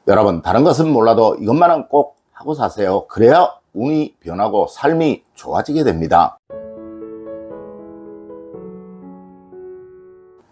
여러분, 다른 것은 몰라도 이것만은 꼭 하고 사세요. 그래야 운이 변하고 삶이 좋아지게 됩니다.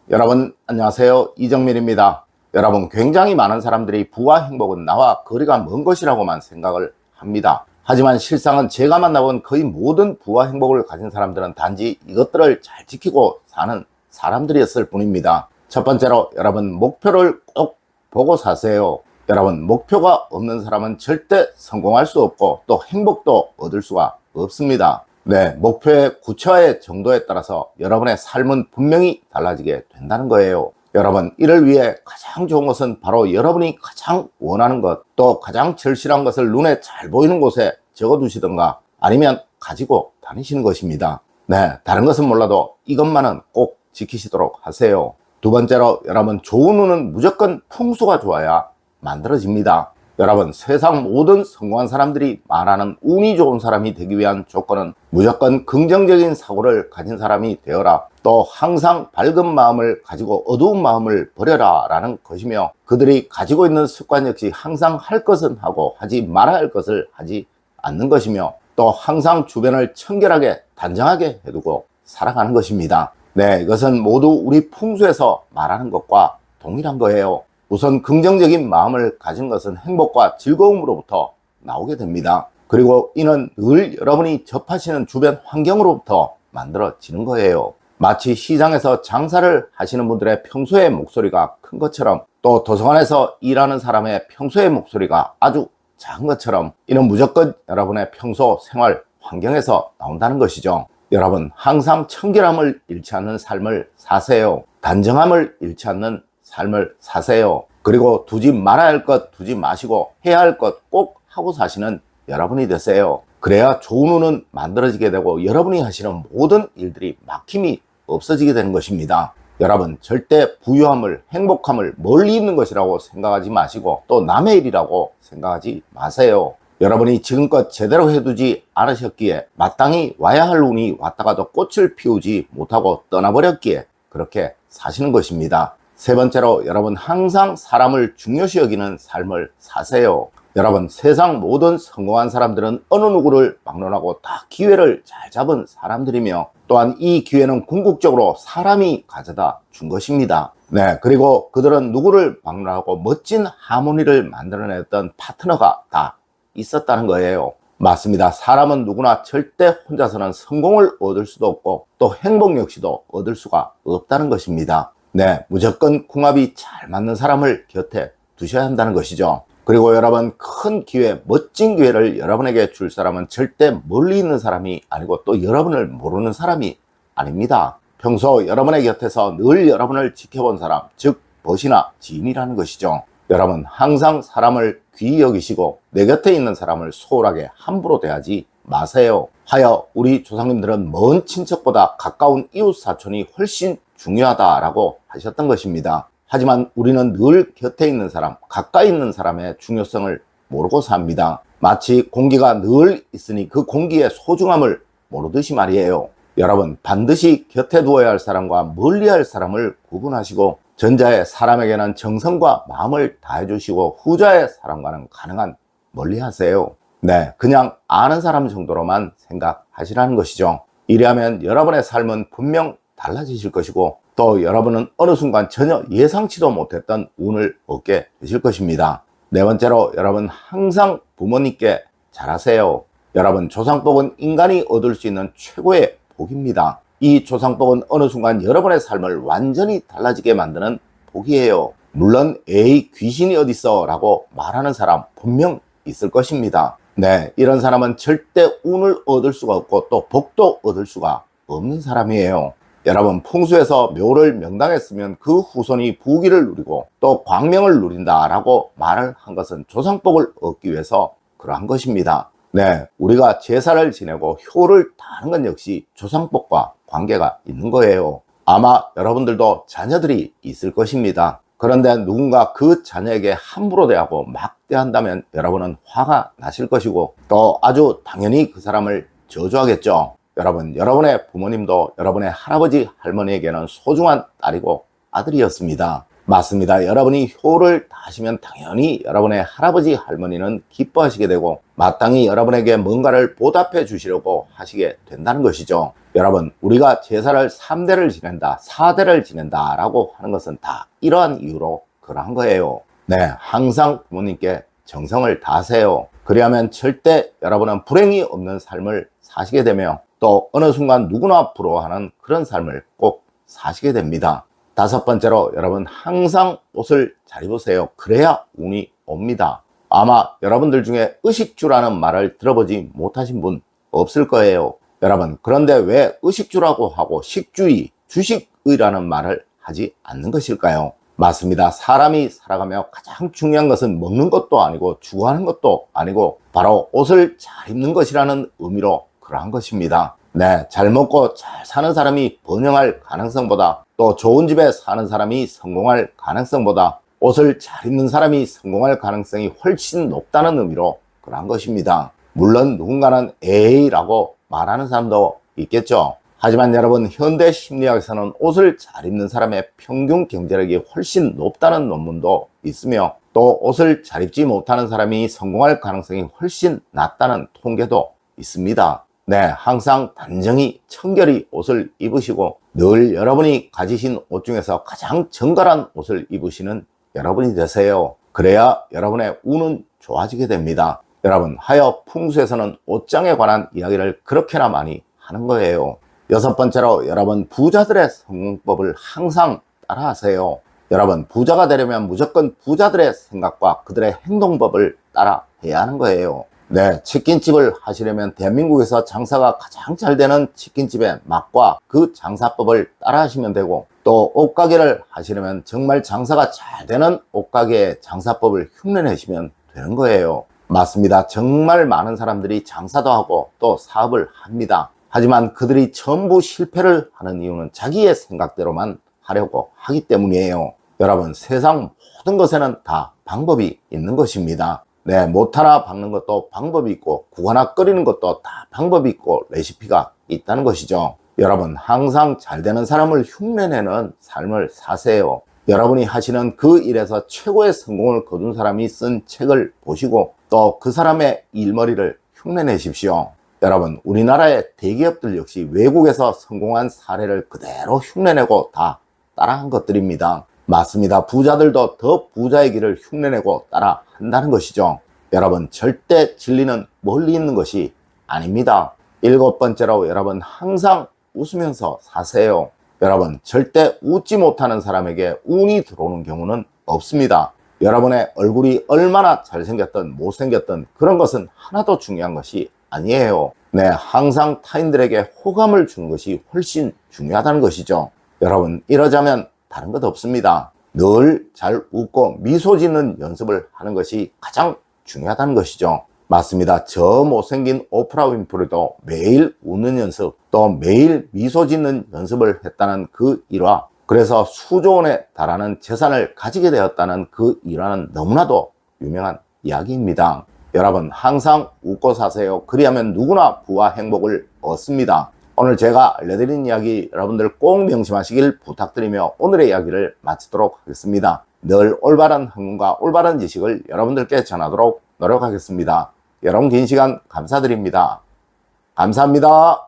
여러분 안녕하세요, 이정민입니다. 여러분, 굉장히 많은 사람들이 부와 행복은 나와 거리가 먼 것이라고만 생각을 합니다. 하지만 실상은 제가 만나본 거의 모든 부와 행복을 가진 사람들은 단지 이것들을 잘 지키고 사는 사람들이었을 뿐입니다. 첫 번째로, 여러분 목표를 꼭 보고 사세요. 여러분, 목표가 없는 사람은 절대 성공할 수 없고 또 행복도 얻을 수가 없습니다. 네, 목표의 구체화의 정도에 따라서 여러분의 삶은 분명히 달라지게 된다는 거예요. 여러분, 이를 위해 가장 좋은 것은 바로 여러분이 가장 원하는 것, 또 가장 절실한 것을 눈에 잘 보이는 곳에 적어두시던가 아니면 가지고 다니시는 것입니다. 네, 다른 것은 몰라도 이것만은 꼭 지키시도록 하세요. 두 번째로, 여러분, 좋은 운은 무조건 풍수가 좋아야 만들어집니다. 여러분, 세상 모든 성공한 사람들이 말하는 운이 좋은 사람이 되기 위한 조건은 무조건 긍정적인 사고를 가진 사람이 되어라, 또 항상 밝은 마음을 가지고 어두운 마음을 버려라 라는 것이며, 그들이 가지고 있는 습관 역시 항상 할 것은 하고 하지 말아야 할 것을 하지 않는 것이며, 또 항상 주변을 청결하게 단정하게 해두고 살아가는 것입니다. 네, 이것은 모두 우리 풍수에서 말하는 것과 동일한 거예요. 우선 긍정적인 마음을 가진 것은 행복과 즐거움으로부터 나오게 됩니다. 그리고 이는 늘 여러분이 접하시는 주변 환경으로부터 만들어지는 거예요. 마치 시장에서 장사를 하시는 분들의 평소의 목소리가 큰 것처럼, 또 도서관에서 일하는 사람의 평소의 목소리가 아주 작은 것처럼, 이는 무조건 여러분의 평소 생활 환경에서 나온다는 것이죠. 여러분, 항상 청결함을 잃지 않는 삶을 사세요. 단정함을 잃지 않는 삶을 사세요. 그리고 두지 말아야 할 것 두지 마시고 해야 할 것 꼭 하고 사시는 여러분이 되세요. 그래야 좋은 운은 만들어지게 되고 여러분이 하시는 모든 일들이 막힘이 없어지게 되는 것입니다. 여러분, 절대 부유함을, 행복함을 멀리 있는 것이라고 생각하지 마시고 또 남의 일이라고 생각하지 마세요. 여러분이 지금껏 제대로 해두지 않으셨기에, 마땅히 와야 할 운이 왔다가도 꽃을 피우지 못하고 떠나버렸기에 그렇게 사시는 것입니다. 세 번째로, 여러분 항상 사람을 중요시 여기는 삶을 사세요. 여러분, 세상 모든 성공한 사람들은 어느 누구를 막론하고 다 기회를 잘 잡은 사람들이며, 또한 이 기회는 궁극적으로 사람이 가져다 준 것입니다. 네, 그리고 그들은 누구를 막론하고 멋진 하모니를 만들어냈던 파트너가 다 있었다는 거예요. 맞습니다. 사람은 누구나 절대 혼자서는 성공을 얻을 수도 없고 또 행복 역시도 얻을 수가 없다는 것입니다. 네, 무조건 궁합이 잘 맞는 사람을 곁에 두셔야 한다는 것이죠. 그리고 여러분, 큰 기회, 멋진 기회를 여러분에게 줄 사람은 절대 멀리 있는 사람이 아니고 또 여러분을 모르는 사람이 아닙니다. 평소 여러분의 곁에서 늘 여러분을 지켜본 사람, 즉 벗이나 지인이라는 것이죠. 여러분, 항상 사람을 귀히 여기시고 내 곁에 있는 사람을 소홀하게 함부로 대하지 마세요. 하여 우리 조상님들은 먼 친척보다 가까운 이웃 사촌이 훨씬 중요하다라고 하셨던 것입니다. 하지만 우리는 늘 곁에 있는 사람, 가까이 있는 사람의 중요성을 모르고 삽니다. 마치 공기가 늘 있으니 그 공기의 소중함을 모르듯이 말이에요. 여러분, 반드시 곁에 두어야 할 사람과 멀리 할 사람을 구분하시고, 전자의 사람에게는 정성과 마음을 다해 주시고 후자의 사람과는 가능한 멀리 하세요. 네, 그냥 아는 사람 정도로만 생각하시라는 것이죠. 이래하면 여러분의 삶은 분명 달라지실 것이고, 또 여러분은 어느 순간 전혀 예상치도 못했던 운을 얻게 되실 것입니다. 네 번째로, 여러분 항상 부모님께 잘하세요. 여러분, 조상복은 인간이 얻을 수 있는 최고의 복입니다. 이 조상복은 어느 순간 여러분의 삶을 완전히 달라지게 만드는 복이에요. 물론 에이, 귀신이 어딨어 라고 말하는 사람 분명 있을 것입니다. 네, 이런 사람은 절대 운을 얻을 수가 없고 또 복도 얻을 수가 없는 사람이에요. 여러분, 풍수에서 묘를 명당했으면 그 후손이 부귀를 누리고 또 광명을 누린다 라고 말을 한 것은 조상복을 얻기 위해서 그러한 것입니다. 네, 우리가 제사를 지내고 효를 다하는 건 역시 조상복과 관계가 있는 거예요. 아마 여러분들도 자녀들이 있을 것입니다. 그런데 누군가 그 자녀에게 함부로 대하고 막 대한다면 여러분은 화가 나실 것이고 또 아주 당연히 그 사람을 저주하겠죠. 여러분, 여러분의 부모님도 여러분의 할아버지 할머니에게는 소중한 딸이고 아들이었습니다. 맞습니다. 여러분이 효를 다하시면 당연히 여러분의 할아버지 할머니는 기뻐하시게 되고 마땅히 여러분에게 뭔가를 보답해 주시려고 하시게 된다는 것이죠. 여러분, 우리가 제사를 3대를 지낸다, 4대를 지낸다 라고 하는 것은 다 이러한 이유로 그러한 거예요. 네, 항상 부모님께 정성을 다하세요. 그리하면 절대 여러분은 불행이 없는 삶을 사시게 되며 또 어느 순간 누구나 부러워하는 그런 삶을 꼭 사시게 됩니다. 5번째로 여러분 항상 옷을 잘 입으세요. 그래야 운이 옵니다. 아마 여러분들 중에 의식주라는 말을 들어보지 못하신 분 없을 거예요. 여러분, 그런데 왜 의식주라고 하고 식주의, 주식의라는 말을 하지 않는 것일까요? 맞습니다. 사람이 살아가며 가장 중요한 것은 먹는 것도 아니고 주거하는 것도 아니고 바로 옷을 잘 입는 것이라는 의미로 그러한 것입니다. 네, 잘 먹고 잘 사는 사람이 번영할 가능성보다 또 좋은 집에 사는 사람이 성공할 가능성보다 옷을 잘 입는 사람이 성공할 가능성이 훨씬 높다는 의미로 그러한 것입니다. 물론 누군가는 에이라고 말하는 사람도 있겠죠. 하지만 여러분, 현대 심리학에서는 옷을 잘 입는 사람의 평균 경제력이 훨씬 높다는 논문도 있으며 또 옷을 잘 입지 못하는 사람이 성공할 가능성이 훨씬 낮다는 통계도 있습니다. 네, 항상 단정히 청결히 옷을 입으시고 늘 여러분이 가지신 옷 중에서 가장 정갈한 옷을 입으시는 여러분이 되세요. 그래야 여러분의 운은 좋아지게 됩니다. 여러분, 하여 풍수에서는 옷장에 관한 이야기를 그렇게나 많이 하는 거예요. 6번째로 여러분, 부자들의 성공법을 항상 따라하세요. 여러분, 부자가 되려면 무조건 부자들의 생각과 그들의 행동법을 따라 해야 하는 거예요. 네, 치킨집을 하시려면 대한민국에서 장사가 가장 잘 되는 치킨집의 맛과 그 장사법을 따라 하시면 되고 또 옷가게를 하시려면 정말 장사가 잘 되는 옷가게의 장사법을 흉내내시면 되는 거예요. 맞습니다. 정말 많은 사람들이 장사도 하고 또 사업을 합니다. 하지만 그들이 전부 실패를 하는 이유는 자기의 생각대로만 하려고 하기 때문이에요. 여러분, 세상 모든 것에는 다 방법이 있는 것입니다. 네, 못 하나 박는 것도 방법이 있고 국 하나 끓이는 것도 다 방법이 있고 레시피가 있다는 것이죠. 여러분, 항상 잘 되는 사람을 흉내내는 삶을 사세요. 여러분이 하시는 그 일에서 최고의 성공을 거둔 사람이 쓴 책을 보시고 또 그 사람의 일머리를 흉내내십시오. 여러분, 우리나라의 대기업들 역시 외국에서 성공한 사례를 그대로 흉내내고 다 따라한 것들입니다. 맞습니다. 부자들도 더 부자의 길을 흉내내고 따라 한다는 것이죠. 여러분, 절대 진리는 멀리 있는 것이 아닙니다. 7번째로 여러분, 항상 웃으면서 사세요. 여러분, 절대 웃지 못하는 사람에게 운이 들어오는 경우는 없습니다. 여러분의 얼굴이 얼마나 잘생겼든 못생겼든 그런 것은 하나도 중요한 것이 아니에요. 네, 항상 타인들에게 호감을 주는 것이 훨씬 중요하다는 것이죠. 여러분, 이러자면 다른 것 없습니다. 늘 잘 웃고 미소 짓는 연습을 하는 것이 가장 중요하다는 것이죠. 맞습니다. 저 못생긴 오프라 윈프리도 매일 웃는 연습, 또 매일 미소 짓는 연습을 했다는 그 일화, 그래서 수조 원에 달하는 재산을 가지게 되었다는 그 일화는 너무나도 유명한 이야기입니다. 여러분, 항상 웃고 사세요. 그리하면 누구나 부와 행복을 얻습니다. 오늘 제가 알려드린 이야기 여러분들 꼭 명심하시길 부탁드리며 오늘의 이야기를 마치도록 하겠습니다. 늘 올바른 학문과 올바른 지식을 여러분들께 전하도록 노력하겠습니다. 여러분, 긴 시간 감사드립니다. 감사합니다.